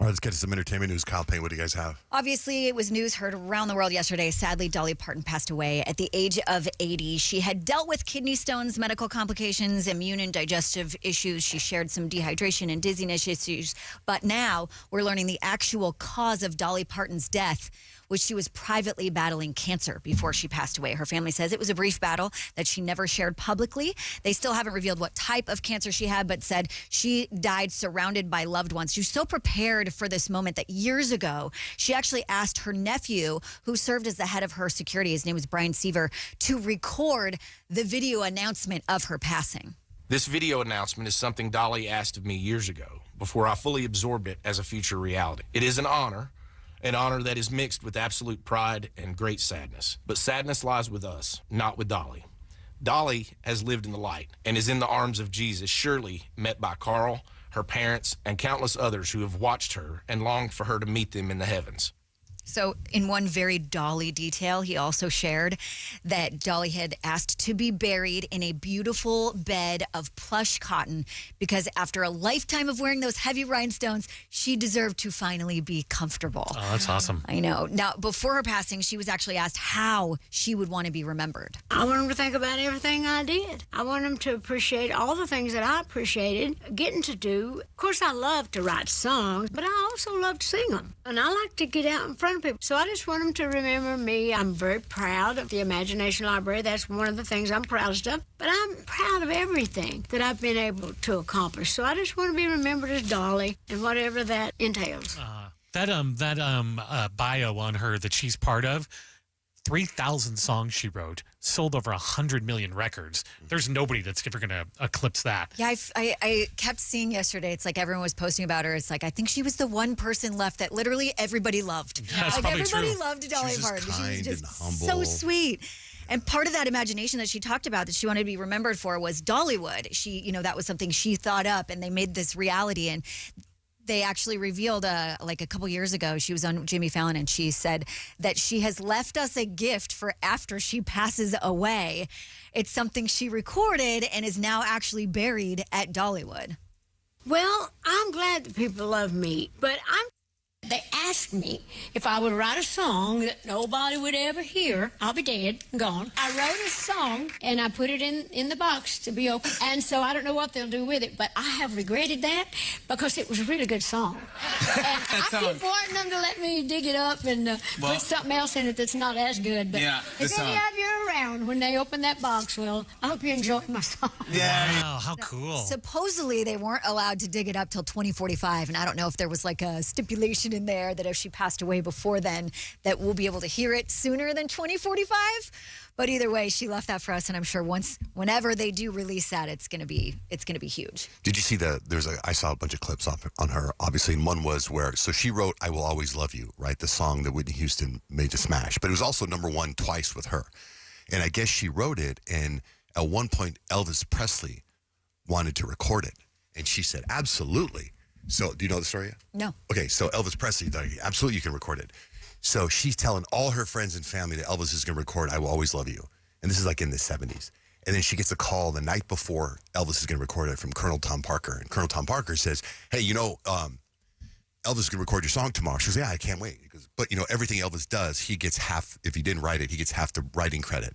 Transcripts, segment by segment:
All right, let's get to some entertainment news. Kyle Payne, what do you guys have? Obviously, it was news heard around the world yesterday. Sadly, Dolly Parton passed away at the age of 80. She had dealt with kidney stones, medical complications, immune and digestive issues. She shared some dehydration and dizziness issues. But now we're learning the actual cause of Dolly Parton's death, which she was privately battling cancer before she passed away. Her family says it was a brief battle that she never shared publicly. They still haven't revealed what type of cancer she had, but said she died surrounded by loved ones. She was so prepared for this moment that years ago, she actually asked her nephew, who served as the head of her security, his name was Brian Seaver, to record the video announcement of her passing. This video announcement is something Dolly asked of me years ago, before I fully absorbed it as a future reality. It is an honor that is mixed with absolute pride and great sadness. But sadness lies with us, not with Dolly. Dolly has lived in the light and is in the arms of Jesus, surely met by Carl, her parents, and countless others who have watched her and longed for her to meet them in the heavens. So in one very Dolly detail, he also shared that Dolly had asked to be buried in a beautiful bed of plush cotton because after a lifetime of wearing those heavy rhinestones, she deserved to finally be comfortable. Oh, that's awesome. I know. Now, before her passing, she was actually asked how she would want to be remembered. I want them to think about everything I did. I want them to appreciate all the things that I appreciated getting to do. Of course, I love to write songs, but I also love to sing them. And I like to get out in front of people. So I just want them to remember me. I'm very proud of the Imagination Library. That's one of the things I'm proudest of. But I'm proud of everything that I've been able to accomplish. So I just want to be remembered as Dolly and whatever that entails. That bio on her that she's part of, 3,000 songs she wrote, sold over 100 million records. There's nobody that's ever going to eclipse that. Yeah, I kept seeing yesterday, it's like everyone was posting about her. It's like, I think she was the one person left that literally everybody loved. That's like probably everybody true. loved Dolly She was Parton. just kind She was just and humble. so sweet. And part of that imagination that she talked about that she wanted to be remembered for was Dollywood. That was something she thought up and they made this reality. And they actually revealed like a couple years ago, she was on Jimmy Fallon and she said that she has left us a gift for after she passes away. It's something she recorded and is now actually buried at Dollywood. Well, I'm glad that people love me, but they asked me if I would write a song that nobody would ever hear. I'll be dead and gone. I wrote a song and I put it in the box to be open. And so I don't know what they'll do with it, but I have regretted that because it was a really good song. And I keep wanting them to let me dig it up and put something else in it that's not as good. But if any of you are around when they open that box, well, I hope you enjoy my song. Yeah. Wow, how cool. Supposedly they weren't allowed to dig it up till 2045, and I don't know if there was like a stipulation in there that if she passed away before then that we'll be able to hear it sooner than 2045. But either way, she left that for us, and I'm sure whenever they do release that, it's gonna be huge. Did you see I saw a bunch of clips on her, obviously, and one was so she wrote I Will Always Love You, right? The song that Whitney Houston made to smash. But it was also #1 twice with her. And I guess she wrote it, and at one point, Elvis Presley wanted to record it. And she said, absolutely. So, do you know the story yet? No. Okay, so Elvis Presley, absolutely you can record it. So she's telling all her friends and family that Elvis is going to record I Will Always Love You. And this is like in the 70s. And then she gets a call the night before Elvis is going to record it from Colonel Tom Parker. And Colonel Tom Parker says, hey, Elvis is going to record your song tomorrow. She goes, yeah, I can't wait. He goes, but, everything Elvis does, he gets half, if he didn't write it, he gets half the writing credit.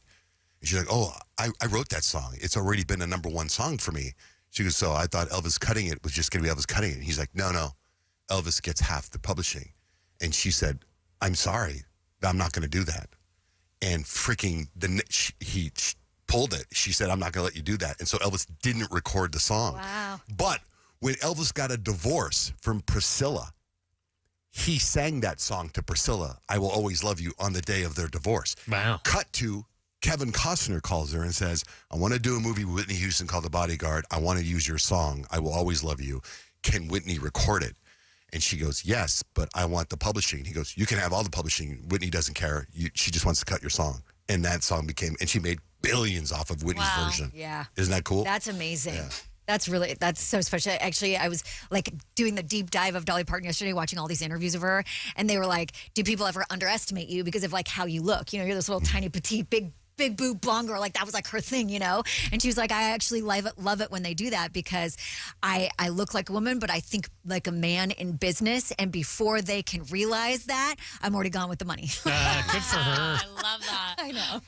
And she's like, oh, I wrote that song. It's already been a #1 song for me. She goes, so I thought Elvis cutting it was just going to be Elvis cutting it. And he's like, no, Elvis gets half the publishing. And she said, I'm sorry, but I'm not going to do that. And freaking, he pulled it. She said, I'm not going to let you do that. And so Elvis didn't record the song. Wow. But when Elvis got a divorce from Priscilla, he sang that song to Priscilla, I Will Always Love You, on the day of their divorce. Wow. Cut to Kevin Costner calls her and says, I want to do a movie with Whitney Houston called The Bodyguard. I want to use your song, I Will Always Love You. Can Whitney record it? And she goes, yes, but I want the publishing. He goes, you can have all the publishing. Whitney doesn't care. She just wants to cut your song. And that song and she made billions off of Whitney's version. Yeah. Isn't that cool? That's amazing. Yeah. That's so special. Actually, I was like doing the deep dive of Dolly Parton yesterday, watching all these interviews of her. And they were like, do people ever underestimate you because of like how you look? You're this little tiny, petite, big boob blonde girl. Like that was like her thing, And she was like, I actually love it when they do that because I look like a woman, but I think like a man in business, and before they can realize that, I'm already gone with the money. Good for her. I love that. I know.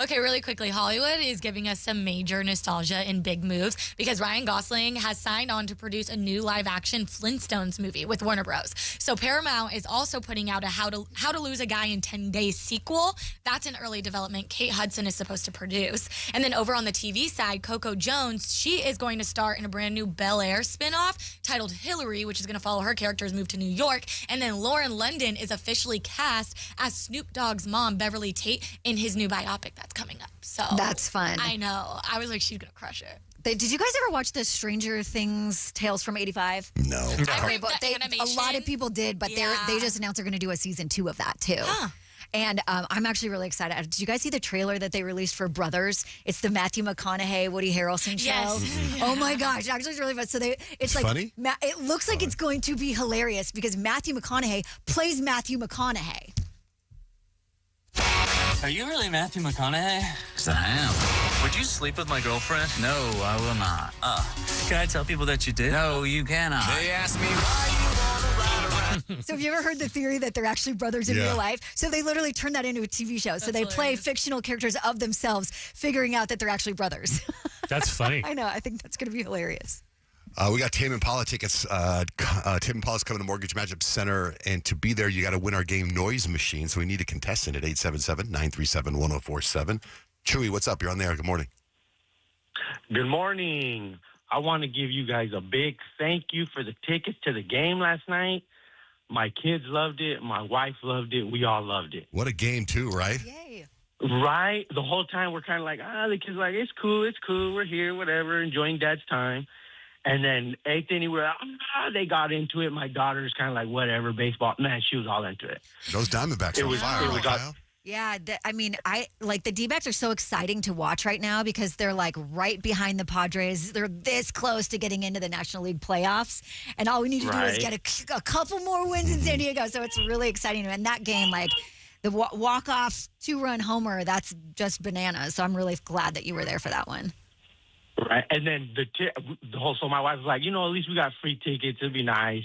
Okay, really quickly, Hollywood is giving us some major nostalgia and big moves because Ryan Gosling has signed on to produce a new live-action Flintstones movie with Warner Bros. So Paramount is also putting out a How to Lose a Guy in 10 Days sequel. That's in early development. Kate Hudson is supposed to produce. And then over on the TV side, Coco Jones, she is going to star in a brand new Bel Air spinoff titled Hillary, which is going to follow her character's move to New York. And then Lauren London is officially cast as Snoop Dogg's mom, Beverly Tate, in his new biopic that's coming up. So That's fun. I know. I was like, she's going to crush it. Did you guys ever watch the Stranger Things Tales from '85? No. heard But the a animation. lot of people did, but they just announced they're going to do a season 2 of that too. Huh. And I'm actually really excited. Did you guys see the trailer that they released for Brothers? It's the Matthew McConaughey, Woody Harrelson show. Yes. Oh my gosh, actually it's really fun. So it's like funny? It looks like it's going to be hilarious because Matthew McConaughey plays Matthew McConaughey. Are you really Matthew McConaughey? 'Cause I am. Would you sleep with my girlfriend? No, I will not. Can I tell people that you did? No, you cannot. They asked me So have you ever heard the theory that they're actually brothers in Yeah. real life? So they literally turned that into a TV show. So they play hilarious. fictional characters of themselves, figuring out that they're actually brothers. That's funny. I know. I think that's going to be hilarious. We got Tame Impala tickets. Tame Impala's coming to Mortgage Matchup Center, and to be there, you got to win our game Noise Machine. So we need a contestant at 877-937-1047. Chewy, what's up? You're on the air. Good morning. Good morning. I want to give you guys a big thank you for the tickets to the game last night. My kids loved it. My wife loved it. We all loved it. What a game, too, right? Yay. Right? The whole time we're kind of like, the kids are like, it's cool. We're here, whatever, enjoying dad's time. And then eighth inning, they got into it. My daughter's kind of like, whatever, baseball. Man, she was all into it. Those Diamondbacks It are on was- fire, it right, was- Kyle? Yeah, I like the D-backs are so exciting to watch right now because they're like right behind the Padres. They're this close to getting into the National League playoffs, and all we need to do is Right. get a couple more wins in San Diego. So it's really exciting. And that game, like the walk-off 2-run homer, that's just bananas. So I'm really glad that you were there for that one. Right. And then so my wife was like, at least we got free tickets. It'd be nice.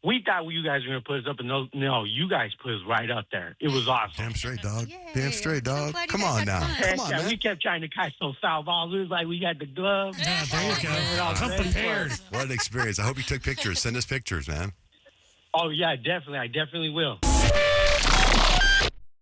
We thought you guys were going to put us up, and no, you guys put us right up there. It was awesome. Damn straight, dog. Yay. Damn straight, I'm so dog. glad you Come guys on had now. fun. Come on, Yeah, man. we kept trying to catch those foul balls. It was like we got the glove. Yeah, there you go. Come prepared. What an experience. I hope you took pictures. Send us pictures, man. Oh, yeah, definitely. I definitely will.